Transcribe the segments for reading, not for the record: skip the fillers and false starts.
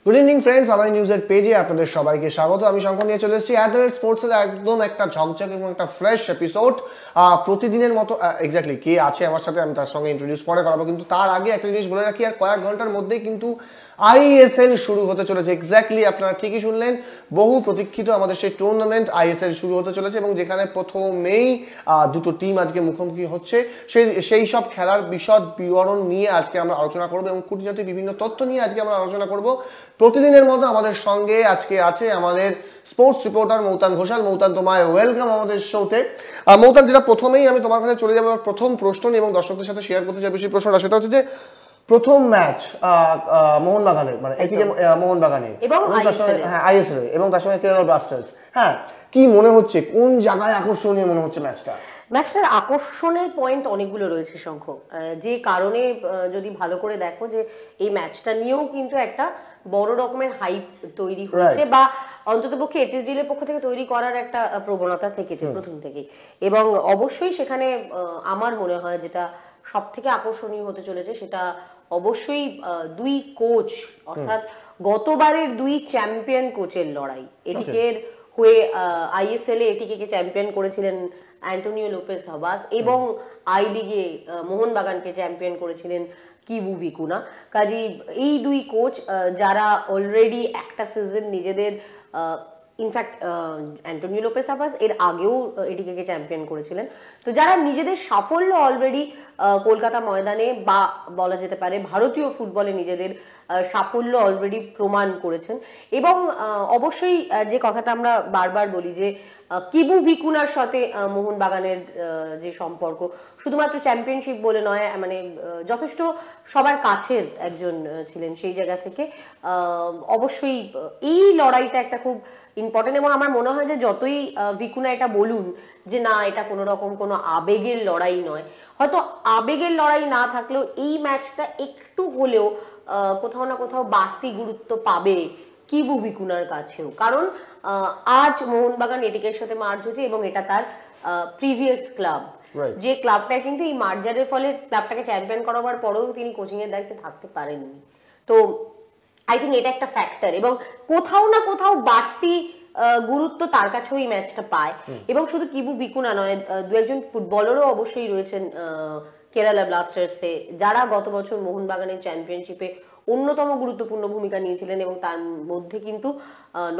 Good evening friends, আমার নিউজের পেজে আপনাদের সবাইকে স্বাগত। আমি শঙ্কর নিয়ে চলে এসেছি অ্যাথলেট স্পোর্টসের একদম একটা ঝকঝক এবং একটা ফ্রেশ এপিসোড। প্রতিদিনের মতো এক্স্যাক্টলি কে আছে আমার সাথে আমি তার সঙ্গে ইন্ট্রোডিউস পরে করাবো, কিন্তু তার আগে একটা জিনিস বলে রাখি, আর কয়েক ঘন্টার মধ্যেই কিন্তু আইএসএল শুরু হতে চলেছে। এক্স্যাক্টলি আপনারা ঠিকই শুনলেন, বহু প্রতীক্ষিত আমাদের সেই টুর্নামেন্ট আইএসএল শুরু হতে চলেছে এবং যেখানে প্রথমেই দুটো টিম আজকে মুখোমুখি হচ্ছে। সেই সব খেলার বিশদ বিবরণ নিয়ে আজকে আমরা আলোচনা করবো এবং খুঁটিনাটি বিভিন্ন তথ্য নিয়ে আজকে আমরা আলোচনা করব। প্রতিদিনের মতো আমাদের সঙ্গে আজকে আছে আমাদের স্পোর্টস রিপোর্টার মৌতান ঘোষাল। মৌতান, তোমায় ওয়েলকাম আমাদের শোতে। মৌতান, যেটা প্রথমেই আমি তোমার কাছে চলে যাবো, প্রথম প্রশ্ন এবং দর্শকদের সাথে শেয়ার করতে চাই বেশি প্রশ্নটা, সেটা হচ্ছে যে প্রথম ম্যাচ মোহনবাগানের, মানে এটিকে মোহনবাগানের এবং আইএসএল এবং তার সঙ্গে কেরালা ব্লাস্টার্স। হ্যাঁ, কি মনে হচ্ছে, কোন জায়গায় আকর্ষণীয় মনে হচ্ছে ম্যাচটার আকর্ষণের পয়েন্ট অনেকগুলো রয়েছে শঙ্খ, যে কারণে যদি ভালো করে দেখো যে এই ম্যাচটা নিয়েও কিন্তু একটা বড় রকমের হাইপ তৈরি হয়েছে, বা অন্ততপক্ষে এটিএসডিএল এর পক্ষ থেকে তৈরি করার একটা প্রবণতা থেকেছে প্রথম থেকেই। এবং অবশ্যই সেখানে আমার মনে হয় যেটা সব থেকে আকর্ষণীয় হতে চলেছে সেটা অবশ্যই দুই কোচ, অর্থাৎ গতবারের দুই চ্যাম্পিয়ন কোচের লড়াই। এটিকের হয়ে আইএসএল এ এটিকে চ্যাম্পিয়ন করেছিলেন অ্যান্টোনিও লোপেস হাবাস এবং আই লিগে মোহনবাগানকে চ্যাম্পিয়ন করেছিলেন কিবু ভিকুনা। কাজেই এই দুই কোচ যারা অলরেডি একটা সিজন নিজেদের, ইনফ্যাক্ট অ্যান্টোনিও লোপেস হাবাস এর আগেও এটিকে চ্যাম্পিয়ন করেছিলেন, তো যারা নিজেদের সাফল্য অলরেডি কলকাতা ময়দানে বা বলা যেতে পারে ভারতীয় ফুটবলে নিজেদের সাফল্য অলরেডি প্রমাণ করেছেন। এবং অবশ্যই যে কথাটা আমরা বারবার বলি যে কিবু ভিকুনার সাথে মোহনবাগানের যে সম্পর্ক শুধুমাত্র চ্যাম্পিয়নশিপ বলে নয়, মানে যথেষ্ট সবার কাছের একজন ছিলেন। সেই জায়গা থেকে অবশ্যই এই লড়াইটা একটা খুব ইম্পর্টেন্ট। এবং আমার মনে হয় যে যতই ভিকুনা এটা বলুন যে না, এটা কোনো রকম কোনো আবেগের লড়াই নয়, হয়তো আবেগের লড়াই না থাকলেও এই ম্যাচটা একটু হলেও কোথাও না কোথাও বাড়তি গুরুত্ব পাবে কিবু ভিকুনার কাছেও। কারণ আজ মোহনবাগান এটিকের সাথে মার্জ হচ্ছে এবং এটা তার প্রিভিয়াস ক্লাব, যে ক্লাবটা কিন্তু এই মার্জারের ফলে ক্লাবটাকে চ্যাম্পিয়ন করাবার পরেও তিনি কোচিং এর দায়িত্বে থাকতে পারেননি। তো আই থিঙ্ক এটা একটা ফ্যাক্টর, এবং কোথাও না কোথাও বাড়তি গুরুত্ব তার কাছেও এই ম্যাচটা পায়। এবং শুধু কিবু ভিকুনা নয়, দু একজন ফুটবলারও অবশ্যই রয়েছেন কেরালা ব্লাস্টার্সে, যারা গত বছর মোহনবাগানের চ্যাম্পিয়নশিপে অন্যতম গুরুত্বপূর্ণ ভূমিকা নিয়েছিলেন। এবং তার মধ্যে কিন্তু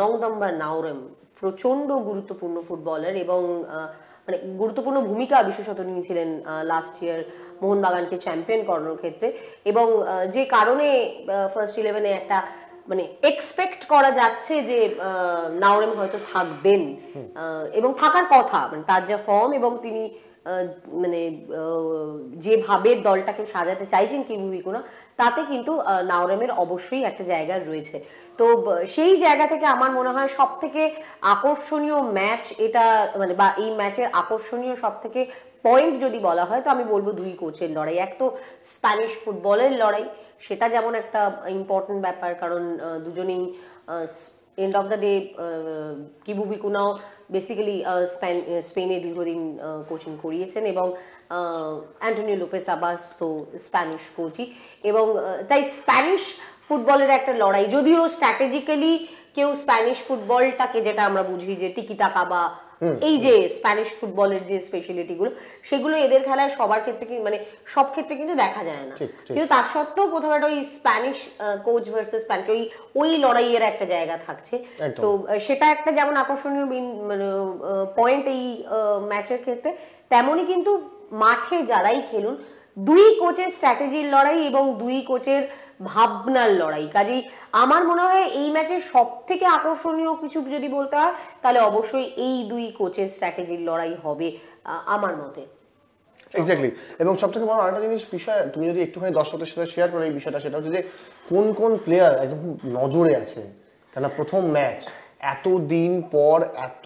নংদম্বা নাওরেম প্রচন্ড গুরুত্বপূর্ণ ফুটবলার এবং মানে গুরুত্বপূর্ণ ভূমিকা বিশেষত নিয়েছিলেন লাস্ট ইয়ার মোহনবাগানকে চ্যাম্পিয়ন করানোর ক্ষেত্রে। এবং যে কারণে ফার্স্ট 11-এ একটা মানে এক্সপেক্ট করা যাচ্ছে যে নাওরেম হয়তো থাকবেন এবং থাকার কথা, মানে তার যা ফর্ম এবং তিনি মানে যেভাবে দলটাকে সাজাতে চাইছেন কিবু ভিকুনা, তাতে কিন্তু নাওরেমের অবশ্যই একটা জায়গা রয়েছে। তো সেই জায়গা থেকে আমার মনে হয় সব থেকে আকর্ষণীয় ম্যাচ এটা, মানে বা এই ম্যাচের আকর্ষণীয় সব থেকে পয়েন্ট যদি বলা হয় তো আমি বলবো দুই কোচের লড়াই। এক তো স্প্যানিশ ফুটবলের লড়াই, সেটা যেমন একটা ইম্পর্টেন্ট ব্যাপার, কারণ দুজনেই end of the day Kibu ভিকুনাও বেসিক্যালি স্পেনে দীর্ঘদিন কোচিং করিয়েছেন এবং অ্যান্টোনিও লোপেস হাবাস তো স্প্যানিশ কোচই। এবং তাই স্প্যানিশ ফুটবলের একটা লড়াই, যদিও স্ট্র্যাটেজিক্যালি কেউ স্প্যানিশ ফুটবলটাকে, যেটা আমরা বুঝি যে টিকি টাকা বা এই যে স্প্যানিশ ফুটবলের যে স্পেশালিটি গুলো, সেগুলো এদের খেলায় সবার ক্ষেত্রে মানে সব ক্ষেত্রে কিন্তু দেখা যায় না, কিন্তু তার সত্ত্বেও কোথাও একটা ওই স্প্যানিশ কোচ ভার্সেস স্প্যানিশ ওই লড়াইয়ের একটা জায়গা থাকছে। তো সেটা একটা যেমন আকর্ষণীয় মানে পয়েন্ট এই ম্যাচের ক্ষেত্রে, তেমনই কিন্তু মাঠে যারাই খেলুন দুই কোচের স্ট্র্যাটেজির লড়াই এবং দুই কোচের ভাবনার লড়াই। কাজেই আমার মনে হয় এই ম্যাচের সব থেকে আকর্ষণীয় কিছু যদি বলতে হয় তাহলে অবশ্যই এই দুই কোচের স্ট্র্যাটেজির লড়াই হবে আমার মতে। এক্স্যাক্টলি। এবং সব থেকে বড় আরেকটা জিনিস বিষয় তুমি যদি একটুখানি দর্শকদের সাথে শেয়ার করো এই বিষয়টা, সেটা হচ্ছে যে কোন কোন প্লেয়ার একদম নজরে আছে, কেন প্রথম ম্যাচ এত দিন পর এত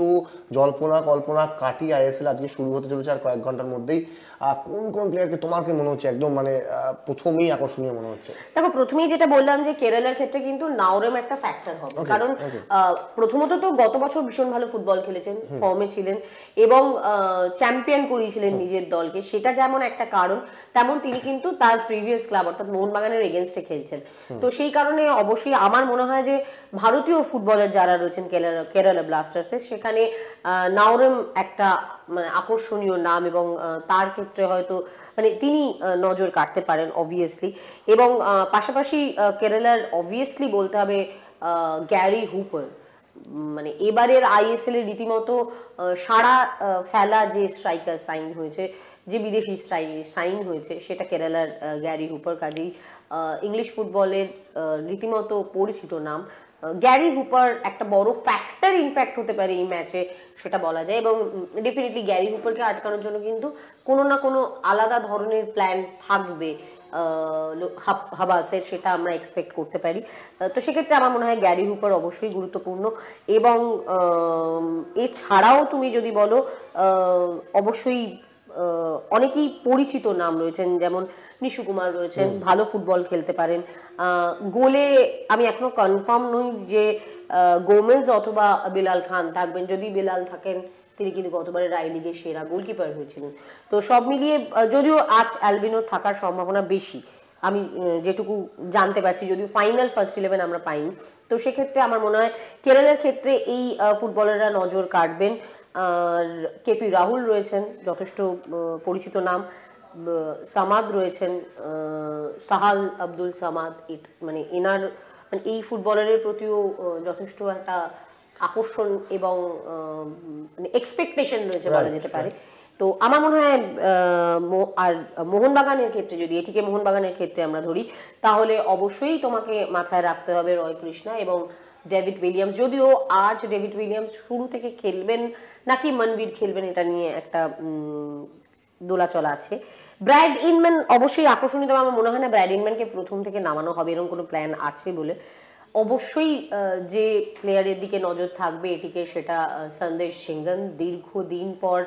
জল্পনা কল্পনা কাটিয়ে আইএসএল আজকে শুরু হতে চলেছে আর কয়েক ঘন্টার মধ্যেই। কোন কোন প্লেয়ারকে তোমার কি মনে হচ্ছে একদম মানে প্রথমেই আকর্ষণীয় মনে হচ্ছে? দেখো, প্রথমেই যেটা বললাম যে কেরালার ক্ষেত্রে কিন্তু নাওরেম একটা ফ্যাক্টর হবে, কারণ প্রথমত তো গত বছর ভীষণ ভালো ফুটবল খেলেছেন, ফর্মে ছিলেন এবং চ্যাম্পিয়ন করিয়েছিলেন নিজের দলকে, সেটা যেমন একটা কারণ, তেমন তিনি কিন্তু তার প্রিভিয়াস ক্লাব অর্থাৎ মোহনবাগানের এগেনস্টে খেলছেন। তো সেই কারণে অবশ্যই আমার মনে হয় যে ভারতীয় ফুটবলার যারা রয়েছেন কেরালা ব্লাস্টার্সে, সেখানে নাওরেম একটা মানে আকর্ষণীয় নাম এবং তার ক্ষেত্রে হয়তো মানে তিনি নজর কাটতে পারেন অবভিয়াসলি। এবং পাশাপাশি কেরালার অবভিয়াসলি বলতে হবে গ্যারি হুপার, মানে এবারের আইএসএল এর রীতিমতো সারা ফেলা যে স্ট্রাইকার সাইন হয়েছে, যে বিদেশি সাইন হয়েছে, সেটা কেরালার গ্যারি হুপার। কাজেই ইংলিশ ফুটবলের রীতিমতো পরিচিত নাম গ্যারি হুপার একটা বড় ফ্যাক্টর ইনফ্যাক্ট হতে পারে এই ম্যাচে, সেটা বলা যায়। এবং ডেফিনেটলি গ্যারি হুপারকে আটকানোর জন্য কিন্তু কোনো না কোনো আলাদা ধরনের প্ল্যান থাকবে হাবাসের, সেটা আমরা এক্সপেক্ট করতে পারি। তো সেক্ষেত্রে আমার মনে হয় গ্যারি হুপার অবশ্যই গুরুত্বপূর্ণ। এবং এছাড়াও তুমি যদি বলো, অবশ্যই অনেকেই পরিচিত নাম রয়েছেন, যেমন নিশু কুমার রয়েছেন, ভালো ফুটবল খেলতে পারেন। গোলে আমি এখনো কনফার্ম নই যে গোমেজ অথবা বিলাল খান থাকবেন। যদি বিলাল থাকেন, তিনি কিন্তু গতবারের আই লিগের সেরা গোলকিপার হয়েছিলেন। তো সব মিলিয়ে যদিও আজ অ্যালবিনোর থাকার সম্ভাবনা বেশি, আমি যেটুকু জানতে পারছি, যদিও ফাইনাল ফার্স্ট 11 আমরা পাইনি। তো সেক্ষেত্রে আমার মনে হয় কেরালার ক্ষেত্রে এই ফুটবলাররা নজর কাটবেন। আর কেপি রাহুল রয়েছেন, যথেষ্ট পরিচিত নাম। সামাদ রয়েছেন, সাহাল আব্দুল সামাদ, মানে এনার মানে এই ফুটবলারের প্রতিও যথেষ্ট একটা আকর্ষণ এবং মানে এক্সপেকটেশন রয়েছে বলা যেতে পারে। তো আমার মনে হয় আর মোহনবাগানের ক্ষেত্রে, যদি এটিকে মোহনবাগানের ক্ষেত্রে আমরা ধরি, তাহলে অবশ্যই তোমাকে মাথায় রাখতে হবে রয় কৃষ্ণা এবং ডেভিড উইলিয়ামস। যদিও আজ ডেভিড উইলিয়ামস শুরু থেকে খেলবেন নাকি মনবীর খেলবেন, এটা নিয়ে একটা দোলাচলা আছে। ব্র্যাড ইনম্যান অবশ্যই আকর্ষণীয়, তবে আমার মনে হয় না ব্র্যাড ইনম্যানকে প্রথম থেকে নামানো হবে, এরকম কোনো প্ল্যান আছে বলে। অবশ্যই যে প্লেয়ারের দিকে নজর থাকবে এটিকে, সেটা সন্দেশ ঝিঙ্গন, দীর্ঘদিন পর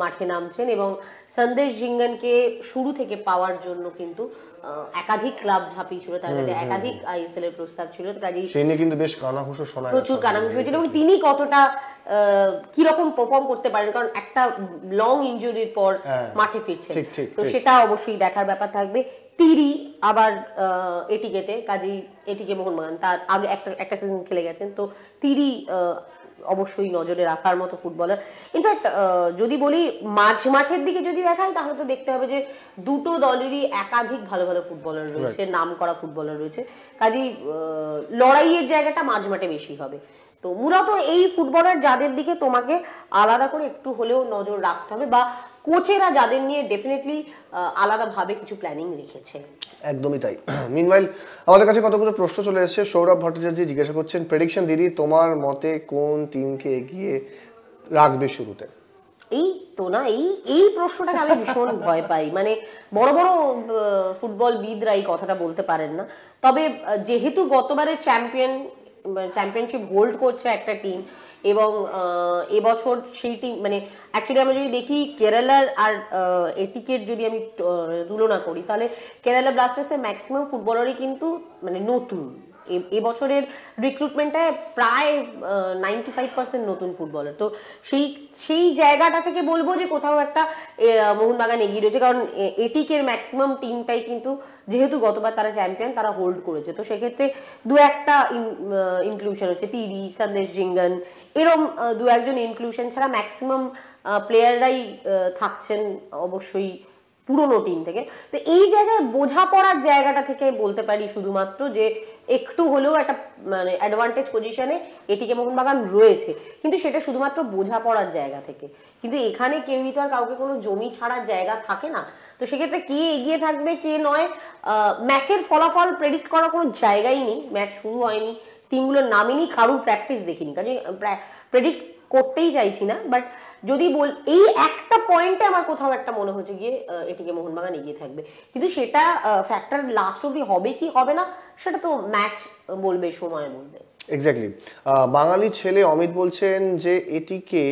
মাঠে নামছেন এবং সন্দেশ ঝিঙ্গনকে শুরু থেকে পাওয়ার জন্য কিন্তু একাধিক ক্লাব ঝাঁপিয়েছিল, তার মধ্যে একাধিক আইএসএল এর প্রস্তাব ছিল। কাজেই সেই নিয়ে কিন্তু বেশ কানাঘুষো শোনা যাচ্ছে, প্রচুর কানাঘুষো হয়েছিল এবং তিনি কতটা কিরকম পারফর্ম করতে পারেন, কারণ একটা লং ইনজুরির পর মাঠে ফিরছেন, তো সেটা অবশ্যই দেখার ব্যাপার থাকবে। তিরি আবার এটিকেতে, কাজেই এটিকে মোহনবাগান তার আগে একটা সিজন খেলে গেছেন, তো তিরি অবশ্যই নজরে রাখার মতো ফুটবলার। ইনফ্যাক্ট যদি বলি মাঝ মাঠের দিকে যদি দেখাই, তাহলে তো দেখতে হবে যে দুটো দলেরই একাধিক ভালো ভালো ফুটবলার রয়েছে, নাম করা ফুটবলার রয়েছে, কাজেই লড়াইয়ের জায়গাটা মাঝ মাঠে বেশি হবে। তো মূলত এই ফুটবলার যাদের দিকে তোমাকে আলাদা করে একটু হলেও নজর রাখতে হবে, বা কোচেরা যাদের নিয়ে ডেফিনেটলি আলাদাভাবে কিছু প্ল্যানিং রেখেছে। একদমই তাই। মিনওয়াইল আমাদের কাছে কতগুলো প্রশ্ন চলে এসেছে। সৌরভ ভট্টাচার্য জিজ্ঞাসা করছেন, প্রেডিকশন দিদি, তোমার মতে কোন টিমকে এগিয়ে রাখবে শুরুতে? এই তো না, এই প্রশ্নটাকে আমি ভীষণ ভয় পাই। মানে বড় বড় ফুটবল বিদরা এই কথাটা বলতে পারেন না, তবে যেহেতু গতবারে চ্যাম্পিয়নশিপ হোল্ড করছে একটা টিম, এবং এবছর সেই টিম মানে অ্যাকচুয়ালি আমরা যদি দেখি কেরালার আর এটিকের যদি আমি তুলনা করি, তাহলে কেরালা ব্লাস্টার্সের ম্যাক্সিমাম ফুটবলারই কিন্তু মানে নতুন। এবছরের রিক্রুটমেন্টটায় প্রায় 95% নতুন ফুটবলার। তো সেই জায়গাটা থেকে বলবো যে কোথাও একটা মোহনবাগান এগিয়ে রয়েছে, কারণ এটিকের ম্যাক্সিমাম টিমটাই কিন্তু যেহেতু গতবার তারা চ্যাম্পিয়ন, তারা হোল্ড করেছে। তো সেক্ষেত্রে দু একটা ইনক্লুশন হচ্ছে, তিরি, সন্দেশ ঝিঙ্গন, এরম দু একজন ইনক্লুশন ছাড়া ম্যাক্সিমাম প্লেয়াররাই থাকছেন অবশ্যই পুরনো টিম থেকে। তো এই জায়গায় বোঝাপড়ার জায়গাটা থেকে বলতে পারি শুধুমাত্র যে একটু হলেও একটা মানে অ্যাডভান্টেজ পজিশনে এটিকে মোহনবাগান রয়েছে, কিন্তু সেটা শুধুমাত্র বোঝাপড়ার জায়গা থেকে। কিন্তু এখানে কেউই তো আর কাউকে কোনো জমি ছাড়ার জায়গা থাকে না। তো সেক্ষেত্রে কে এগিয়ে থাকবে কে নয়, ম্যাচের ফলাফল প্রেডিক্ট করার কোনো জায়গাই নেই। ম্যাচ শুরু হয়নি, টিমগুলোর নামেনি, কারুর প্র্যাকটিস দেখিনি, কাজে প্রেডিক্ট করতেই চাইছি না। বাট যদি এই একটা পয়েন্টে আমার কোথাও একটা মনে হচ্ছে গিয়ে এটিকে মোহনবাগান এগিয়ে থাকবে, কিন্তু সেটা ফ্যাক্টর লাস্ট অবধি হবে কি হবে না সেটা তো ম্যাচ বলবে, সময় বলবে। এক্স্যাক্টলি। বাঙালি ছেলে অমিত বলছেন যে এটিকে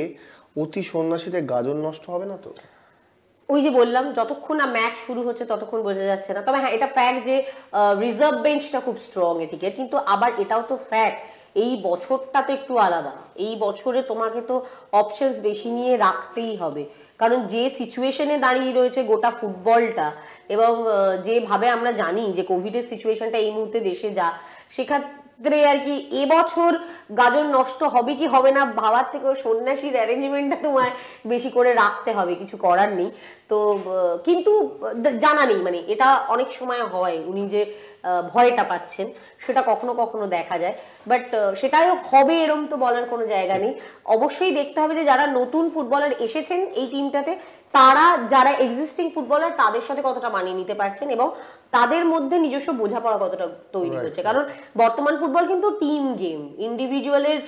অতি সন্ন্যাসীদের গাজন নষ্ট হবে না তো? ওই যে বললাম, যতক্ষণ না ম্যাচ শুরু হচ্ছে ততক্ষণ বোঝা যাচ্ছে না। তবে হ্যাঁ, এটা ফ্যাক্ট যে রিজার্ভ বেঞ্চটা খুব স্ট্রং এটিকে, কিন্তু আবার এটাও তো ফ্যাক্ট এই বছরটা তো একটু আলাদা। এই বছরে তোমাকে তো অপশনস বেশি নিয়ে রাখতেই হবে, কারণ যে সিচুয়েশনে দাঁড়িয়ে রয়েছে গোটা ফুটবলটা, এবং যেভাবে আমরা জানি যে কোভিডের সিচুয়েশনটা এই মুহূর্তে দেশে যা, সেক্ষেত্রে আর কি এবছর গাজন নষ্ট হবে কি হবে না ভাবার থেকেও সন্ন্যাসীর অ্যারেঞ্জমেন্টটা তোমায় বেশি করে রাখতে হবে, কিছু করার নেই। তো কিন্তু জানা নেই, মানে এটা অনেক সময় হয়, উনি যে ভয়টা পাচ্ছেন সেটা কখনো কখনো দেখা যায়, বাট সেটাও হবে এরম তো বলার কোনো জায়গা নেই। অবশ্যই দেখতে হবে যে যারা নতুন ফুটবলার এসেছেন এই টিমটাতে, তারা যারা এক্সিস্টিং ফুটবলার তাদের সাথে কতটা মানিয়ে নিতে পারছেন এবং তাদের মধ্যে নিজস্ব বোঝাপড়া কতটা তৈরি হচ্ছে। কারণ বর্তমান ফুটবল কিন্তু টিম গেম, ইন্ডিভিজুয়ালের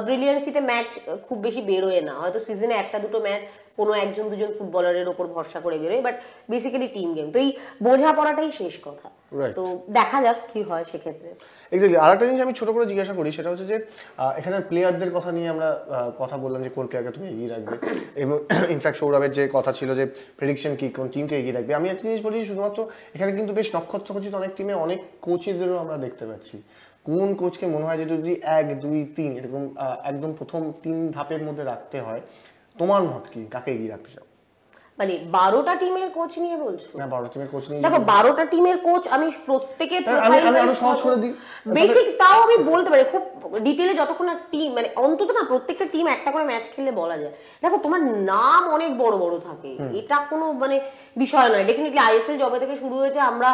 ব্রিলিয়েন্সিতে ম্যাচ খুব বেশি বেরোয় না, হয়তো সিজনে একটা দুটো ম্যাচ কোনো একজন দুজন ফুটবলারের ওপর ভরসা করে বেরোয়, বাট বেসিক্যালি টিম গেম। তো এই বোঝাপড়াটাই শেষ কথা। তো দেখা যাক কি হয় সেক্ষেত্রে। এক্স্যাক্টলি। আরেকটা জিনিস আমি ছোট করে জিজ্ঞাসা করি, সেটা হচ্ছে যে এখানে প্লেয়ারদের কথা নিয়ে আমরা কথা বললাম যে কোন প্লেয়ারকে তুমি এগিয়ে রাখবে, এবং ইনফ্যাক্ট সৌরভের যে কথা ছিল যে প্রেডিকশন কি কোন টিমকে এগিয়ে রাখবে। আমি একটা জিনিস বলি, শুধুমাত্র এখানে কিন্তু বেশ নক্ষত্রখচিত অনেক টিমে অনেক কোচেদেরও আমরা দেখতে পাচ্ছি। কোন কোচকে মনে হয় যে যদি 1, 2, 3 এরকম একদম প্রথম 3 ধাপের মধ্যে রাখতে হয়, তোমার মত কি, কাকে এগিয়ে রাখতে চাও? মানে 12টা টিমের কোচ নিয়ে বলছো? না, 12 টিমের কোচ নিয়ে দেখো, 12টা টিমের কোচ আমি প্রত্যেকের আমি আরো সহজ করে দিই, বেসিক তাও আমি বলতে পারি খুব ডিটেইলে, যতক্ষণ না টিম মানে অন্তত না প্রত্যেকটা টিম একটা করে ম্যাচ খেললে বলা যায়। দেখো, তোমার নাম অনেক বড় বড় থাকে, এটা কোনো মানে বিষয় নয়। ডেফিনেটলি আইএসএল জবে থেকে শুরু হয়েছে, আমরা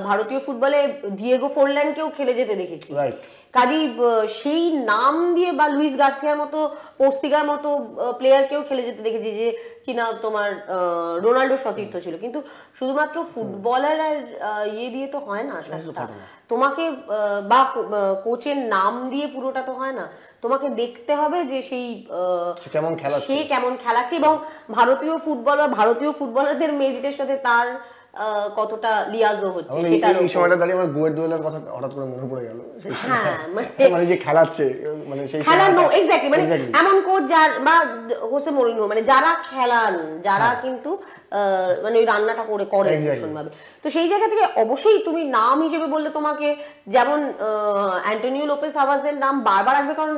ভারতীয় ফুটবলে ডিয়েগো ফোরল্যান্ডকেও খেলে যেতে দেখেছি। কাজেই সেই নাম দিয়ে, বা লুইস গার্সিয়ার মতো, পোস্তিগার মতো প্লেয়ারকেও খেলে যেতে দেখেছি, যে কিনা তোমার রোনাল্ডো সতীর্থ ছিল। কিন্তু শুধুমাত্র ফুটবলার আর ইয়ে দিয়ে তো হয় না সবটা, তোমাকে বা কোচের নাম দিয়ে পুরোটা তো হয় না। তোমাকে দেখতে হবে যে সেই সে কেমন খেলাচ্ছে, এবং ভারতীয় ফুটবলার, ভারতীয় ফুটবলারদের মেরিটের সাথে তার কতটা লিয়াজো হচ্ছে সেটা। এই সময়টা দাঁড়িয়ে আমার গোয়ের দোয়েলের কথা হঠাৎ করে মনে পড়ে গেল। হ্যাঁ, মানে যে খেলাচ্ছে, মানে সেই খেলানো এক্স্যাক্টলি, মানে এমন কোচ যার, বা হোসে মরিনহো, মানে যারা খেলান, যারা কিন্তু মানে ওই রান্নাটা করে ভীষণ ভাবে। তো সেই জায়গা থেকে অবশ্যই তুমি নাম হিসেবে বললে তোমাকে, যেমন অ্যান্টোনিও লোপেস হাভাসের নাম বারবার আসবে, কারণ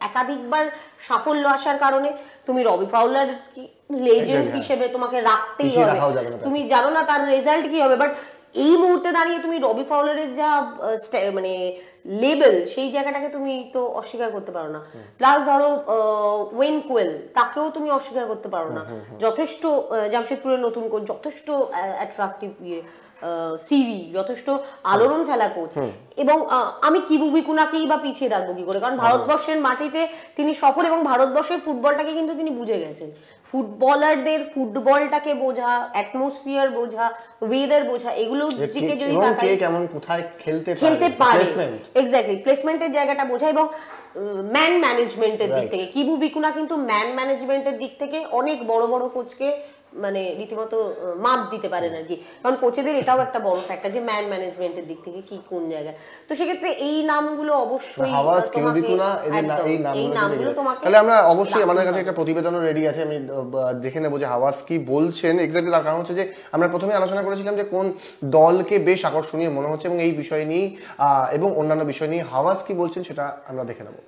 একাধিকবার সাফল্য আসার কারণে। তুমি রবি ফাউলার লেজেন্ড হিসেবে তোমাকে রাখতেই হবে, তুমি জানো না তার রেজাল্ট কি হবে, বাট এই মুহূর্তে দাঁড়িয়ে তুমি রবি ফাউলারের যা মানে লেভেল, সেই জায়গাটাকে তুমি তো অস্বীকার করতে পারো না। প্লাস ধরো ওয়েন কোয়েল, তাকেও তুমি অস্বীকার করতে পারো না। যথেষ্ট জামশেদপুরের নতুন কোচ, যথেষ্ট অ্যাট্রাকটিভ সিভি, যথেষ্ট আলোড়ন ফেলা কোচ, এবং আমি কিবু বিকুনাকেই বা পিছিয়ে রাখবো কি করে, কারণ ভারতবর্ষের মাটিতে তিনি সফল, এবং ভারতবর্ষের ফুটবলটাকে কিন্তু তিনি বুঝে গেছেন। ফুটবলারদের ফুটবলটাকে বোঝা, অ্যাটমসফিয়ার বোঝা, ওয়েদার বোঝা, এগুলোর দিকে যদি তাকাই, কেমন কোথায় খেলতে পারে, এক্স্যাক্টলি প্লেসমেন্টের জায়গাটা বোঝা, এবং ম্যান ম্যানেজমেন্টের দিক থেকে কিবু বিকুনা কিন্তু ম্যান ম্যানেজমেন্টের দিক থেকে অনেক বড় বড় কোচকে মানে রীতিমতো মাপ দিতে পারেন আর কি, কারণ কোচেদের এটাও একটা বড় ফ্যাক্টর যে ম্যান ম্যানেজমেন্টের দিক থেকে কি কোন জায়গায়। তো সেক্ষেত্রে এই নামগুলো অবশ্যই, তাহলে আমরা অবশ্যই, আমাদের কাছে একটা প্রতিবেদনও রেডি আছে, আমি দেখে নেবো যে হাওয়াস কি বলছেন এক্স্যাক্টলি। তার কারণ হচ্ছে যে আমরা প্রথমে আলোচনা করেছিলাম যে কোন দলকে বেশ আকর্ষণীয় মনে হচ্ছে, এবং এই বিষয় নিয়ে এবং অন্যান্য বিষয় নিয়ে হাওয়াস কি বলছেন সেটা আমরা দেখে নেবো।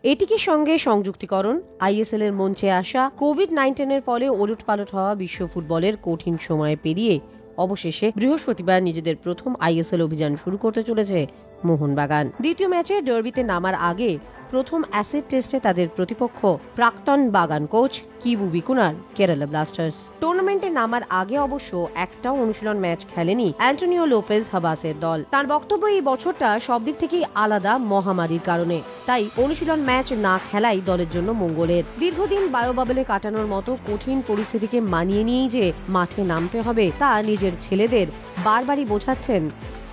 এটিকে সঙ্গে সংযুক্তিকরণ আইএসএল এর মঞ্চে আসা কোভিড-19 ফলে ওলটপালট হওয়া বিশ্ব ফুটবলের কঠিন সময় পেরিয়ে অবশেষে বৃহস্পতিবার নিজেদের প্রথম আইএসএল অভিযান শুরু করতে চলেছে মোহনবাগান। দ্বিতীয় ম্যাচে ডার্বিতে নামার আগে প্রথম অ্যাসিড টেস্টে তাদের প্রতিপক্ষ প্রাক্তন বাগান কোচ কিবু বিকুনার কেরালা ব্লাস্টার্স। টুর্নামেন্টে নামার আগে অবশ্য একটাও অনুশীলন ম্যাচ খেলেনি অ্যান্টোনিও লোপেজ হাভাসের দল। তার বক্তব্য, এই বছরটা সব দিক থেকেই আলাদা মহামারীর কারণে, তাই অনুশীলন ম্যাচ না খেলাই দলের জন্য মঙ্গলের। দীর্ঘদিন বায়োবাবলে কাটানোর মতো কঠিন পরিস্থিতিকে মানিয়ে নিয়েই যে মাঠে নামতে হবে তা নিজের ছেলেদের বারবারই বোঝাচ্ছেন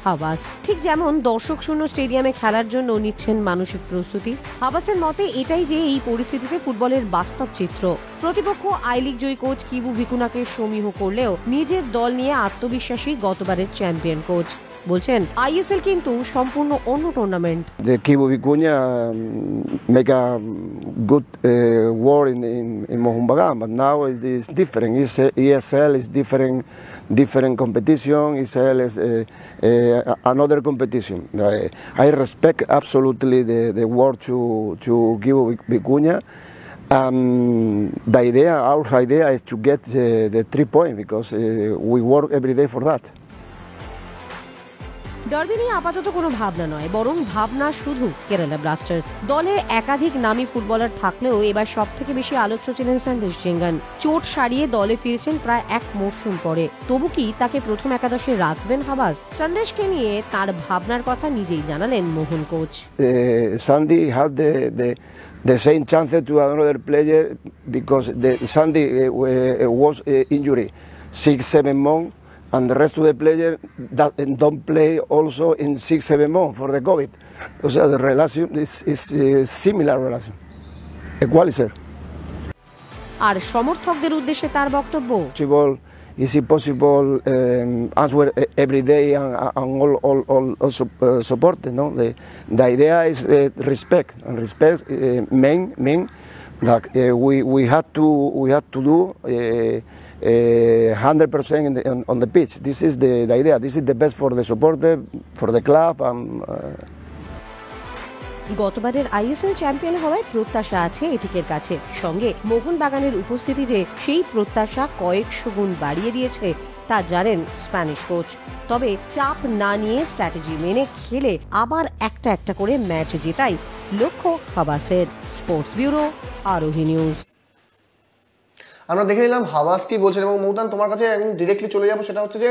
হাভাস। ঠিক যেমন দর্শক শূন্য স্টেডিয়ামে খেলার জন্য নিচ্ছেন মানসিক প্রস্তুতি, হাভাসের মতে এটাই যে এই পরিস্থিতিতে ফুটবলের বাস্তব চিত্র। প্রতিপক্ষ আই লিগ জয়ী কোচ কিবু বিকুনাকে সমীহ করলেও নিজের দল নিয়ে আত্মবিশ্বাসী গতবারের চ্যাম্পিয়ন কোচ। বলছেন আইএসএল কিন্তু সম্পূর্ণ অন্য tournament. The Kibu Vicuña make a good war in Mohun Bagan, but now it is different. ESL is different competition. ESL is another competition. I respect absolutely the word to Kibu Vicuña. Our idea is to get the 3 points because we work every day for that. Derby নিয়ে আপাতত কোনো ভাবনা নয়, বরং ভাবনা শুধু Kerala Blasters. দলে একাধিক নামী ফুটবলার থাকলেও এবার সব থেকে বেশি আলোচ্য ছিলেন সন্দেশ ঝিঙ্গান। চোট সারিয়ে দলে ফিরছেন প্রায় 1 মরশুম পরে। তবু কি তাকে প্রথম একাদশে রাখবেন হাবাস? সন্দেশকে নিয়ে তার ভাবনার কথা নিজেই জানালেন মোহন coach. Sandy had the same chance to another player because Sandy was injury 6-7 months. And the rest of the players that don't play also in 6-7 months for the COVID. So the relation is similar relation, equalizer. আর সমর্থকদের উদ্দেশ্যে তার বক্তব্য, Is it possible answer every day and all support? No, the idea is respect, and respect mean that we had to do. 100% on the pitch. This is the idea. This is the best for the supporter, for the club. গতবারের ISL champion হওয়ায় প্রত্যাশা আছে এটিকের কাছে। সঙ্গে মোহনবাগানের উপস্থিতি যে সেই প্রত্যাশা কয়েকশো গুণ বাড়িয়ে দিয়েছে তা জানেন স্প্যানিশ কোচ। তবে চাপ না নিয়ে স্ট্র্যাটেজি মেনে খেলে আবার একটা একটা করে ম্যাচ জেতাই লক্ষ্য হাবাসের। স্পোর্টস ব্যুরো, আরোহী নিউজ। আমরা দেখে নিলাম হাওয়াস কি বলছেন, এবং মৌতান তোমার কাছে একদম ডিরেক্টলি চলে যাবো। সেটা হচ্ছে যে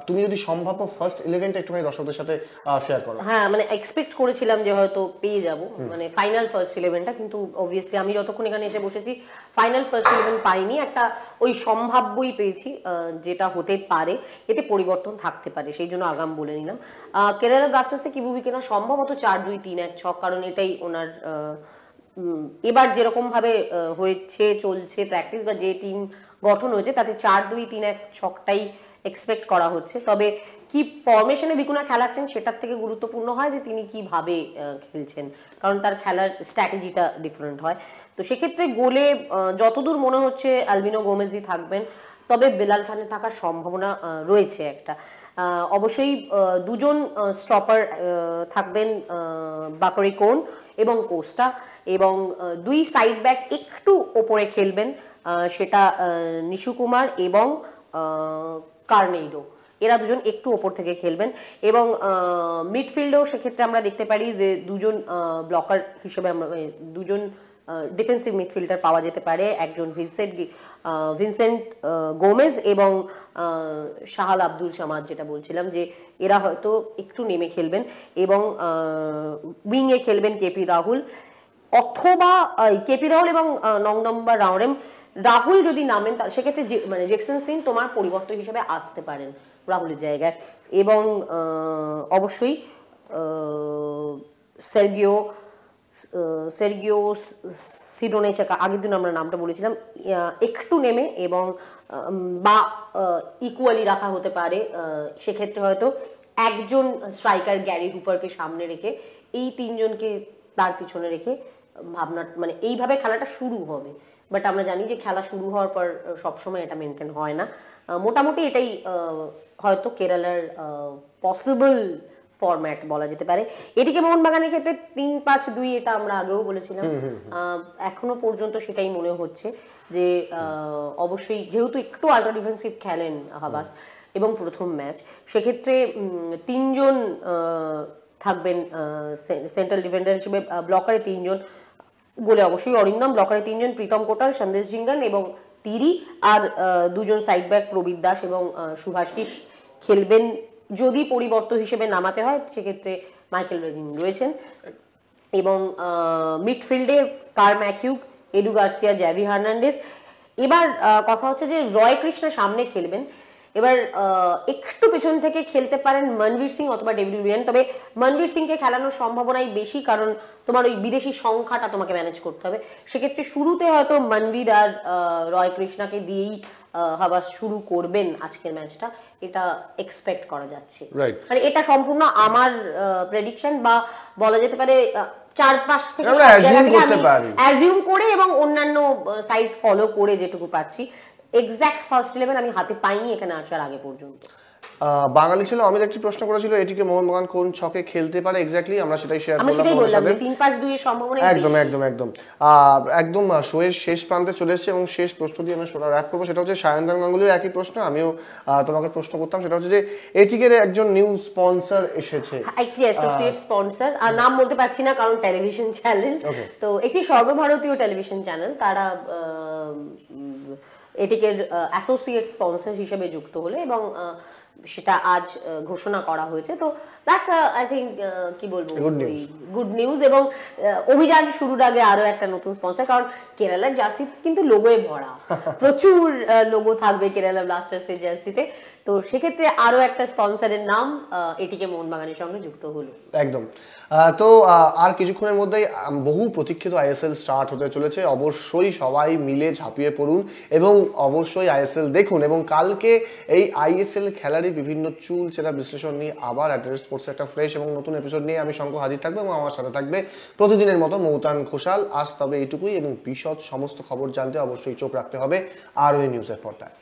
তুমি যদি সম্ভাব্য ফার্স্ট 11টা একটুখানি দর্শকদের সাথে শেয়ার করো। হ্যাঁ, মানে এক্সপেক্ট করেছিলাম যে হয়তো পেয়ে যাব মানে ফাইনাল ফার্স্ট 11টা, কিন্তু অবভিয়াসলি আমি যতক্ষণ এখানে এসে বসেছি ফাইনাল ফার্স্ট 11 পাইনি। একটা ওই সম্ভাব্যই পেয়েছি যেটা হতে পারে, এতে পরিবর্তন থাকতে পারে, সেই জন্য আগাম বলে নিলাম। কেরালা ব্লাস্টার্সে কিবু ভিকুনা সম্ভবত 4-2-3-1-6, কারণ এটাই ওনার এবার যেরকম ভাবে হয়েছে চলছে প্র্যাকটিস বা যে টিম গঠন হয়েছে তাতে 4-2-3-1-6টাই এক্সপেক্ট করা হচ্ছে। তবে কি ফরমেশনে ভিকুনা খেলাচ্ছেন সেটার থেকে গুরুত্বপূর্ণ হয় যে তিনি কিভাবে খেলছেন, কারণ তার খেলার স্ট্র্যাটেজিটা ডিফারেন্ট হয়। তো সেক্ষেত্রে গোলে যতদূর মনে হচ্ছে আলবিনো গোমেজই থাকবেন, তবে বেলাল খানের থাকার সম্ভাবনা রয়েছে একটা। অবশ্যই দুজন স্টপার থাকবেন, বাকরি কোন এবং কোস্টা, এবং 2 সাইড ব্যাক একটু ওপরে খেলবেন, সেটা নিশু কুমার এবং কার্নেইডো, এরা দুজন একটু ওপর থেকে খেলবেন। এবং মিডফিল্ডেও সেক্ষেত্রে আমরা দেখতে পারি যে দুজন ব্লকার হিসেবে আমরা দুজন ডিফেন্সিভ মিডফিল্ডার পাওয়া যেতে পারে, একজন ভিনসেন্ট গোমেজ এবং শাহাল আব্দুল সামাদ, যেটা বলছিলাম যে এরা হয়তো একটু নেমে খেলবেন, এবং উইংয়ে খেলবেন কেপি রাহুল অথবা কেপি রাহুল এবং 9 নম্বর রাহুল যদি নামেন সেক্ষেত্রে মানে জ্যাকসন সিং তোমার পরিবর্তন হিসেবে আসতে পারেন রাহুলের জায়গায়। এবং অবশ্যই সের্গিও সিডোনেচাকা, আগের দিন আমরা নামটা বলেছিলাম, একটু নেমে এবং বা ইকুয়ালি রাখা হতে পারে। সেক্ষেত্রে হয়তো একজন স্ট্রাইকার গ্যারি হুপারকে সামনে রেখে এই 3 জনকে তার পিছনে রেখে ভাবনা মানে এইভাবে খেলাটা শুরু হবে। বাট আমরা জানি যে খেলা শুরু হওয়ার পর সবসময় এটা মেনটেন হয় না। মোটামুটি এটাই হয়তো কেরালার পসিবল ফরম্যাট বলা যেতে পারে। এদিকে মোহনবাগানের ক্ষেত্রে 3-5-2 এটা আমরা আগেও বলেছিলাম, এখনো পর্যন্ত সেটাই মনে হচ্ছে যে অবশ্যই যেহেতু একটু আল্ট্রা ডিফেন্সিভ খেলেন হাবাস এবং প্রথম ম্যাচ, সেক্ষেত্রে 3 জন থাকবেন সেন্ট্রাল ডিফেন্ডার হিসেবে। ব্লকারে 3 জন, গোলে অবশ্যই অরিন্দম, ব্লকারে 3 জন প্রীতম কোটাল, সন্দেশ ঝিঙ্গান এবং তিরি, আর 2 জন সাইড ব্যাক প্রবীর দাস এবং সুভাষিস খেলবেন। যদি পরিবর্তন হিসেবে নামাতে হয় সেক্ষেত্রে মাইকেল রেগিং রয়েছেন, এবং মিডফিল্ডে কার ম্যাথিউক, এডু গার্সিয়া, জ্যাভি হার্নান্ডেজ। এবার কথা হচ্ছে যে রয় কৃষ্ণ সামনে খেলবেন, এবার একটু পেছন থেকে খেলতে পারেন মনবীর সিং অথবা ডেভিড উইলিয়ান। তবে মনবীর সিংকে খেলানোর সম্ভাবনাই বেশি, কারণ তোমার ওই বিদেশি সংখ্যাটা তোমাকে ম্যানেজ করতে হবে। সেক্ষেত্রে শুরুতে হয়তো মনবীর আর রয় কৃষ্ণাকে দিয়েই হাবাস শুরু করবেন আজকের ম্যাচটা, এটা এক্সপেক্ট করা যাচ্ছে। Right. মানে এটা সম্পূর্ণ আমার প্রেডিকশন, বা বলা যেতে পারে চারপাশ থেকে আমরা assume করতে পারি। অ্যাজিউম করে এবং অন্যান্য সাইট ফলো করে যেটুকু পাচ্ছি। এক্সাক্ট ফার্স্ট 11 আমি হাতে পাইনি এখানে আসার আগে পর্যন্ত। বাঙালি ছিল অমিত একটি প্রশ্ন করেছিল, এটিকে মোহনবাগান কোন ছকে খেলতে পারে এক্স্যাক্টলি, আমরা সেটাই শেয়ার আমি করলাম সেটাই তোমাদের বললাম সাথে। যে 3-5-2 এর সম্ভাবনা একদম একদম একদম একদম শোয়ের শেষ প্রান্তে চলে এসেছে এবং শেষ প্রশ্ন দিয়ে আমরা শোটা র্যাপ করবো। সেটা হচ্ছে সায়ন্তন গাঙ্গুলির একই প্রশ্ন আমিও তোমাকে প্রশ্ন করতাম, সেটা হচ্ছে যে এটিকের একজন নিউ স্পন্সর এসেছে, একটি অ্যাসোসিয়েট স্পন্সর, আর নাম বলতে পারছি না কারণ টেলিভিশন চ্যানেল, তো একটি সর্বভারতীয় টেলিভিশন চ্যানেল, তারা এটিকে অ্যাসোসিয়েট স্পন্সর হিসেবে যুক্ত হলো এবং সেটা আজ ঘোষণা করা হয়েছে। তো দ্যাটস আই থিঙ্ক কি বলবো, গুড নিউজ। এবং অভিযান শুরুর আগে আরো একটা নতুন স্পন্সর, কারণ কেরালার জার্সি কিন্তু লোগোয় ভরা, প্রচুর লোগো থাকবে কেরালা ব্লাস্টার্সের জার্সিতে, তো সেক্ষেত্রে আরো একটা স্পন্সরের নাম এটিকে মোহনবাগানের সঙ্গে যুক্ত হলো। একদম। তো আর কিছুক্ষণের মধ্যেই বহু প্রতীক্ষিত আইএসএল স্টার্ট হতে চলেছে, অবশ্যই সবাই মিলে ঝাঁপিয়ে পড়ুন এবং অবশ্যই আইএসএল দেখুন। এবং কালকে এই আইএসএল খেলারই বিভিন্ন চুল চেরা বিশ্লেষণ নিয়ে আবার অ্যাড্রেস স্পোর্টস একটা ফ্রেশ এবং নতুন এপিসোড নিয়ে আমি শঙ্খ হাজির থাকবো এবং আমার সাথে থাকবে প্রতিদিনের মতো মৌতান ঘোষাল। আজ তবে এইটুকুই, এবং বিশদ সমস্ত খবর জানতে অবশ্যই চোখ রাখতে হবে আরোই নিউজের পর্দায়।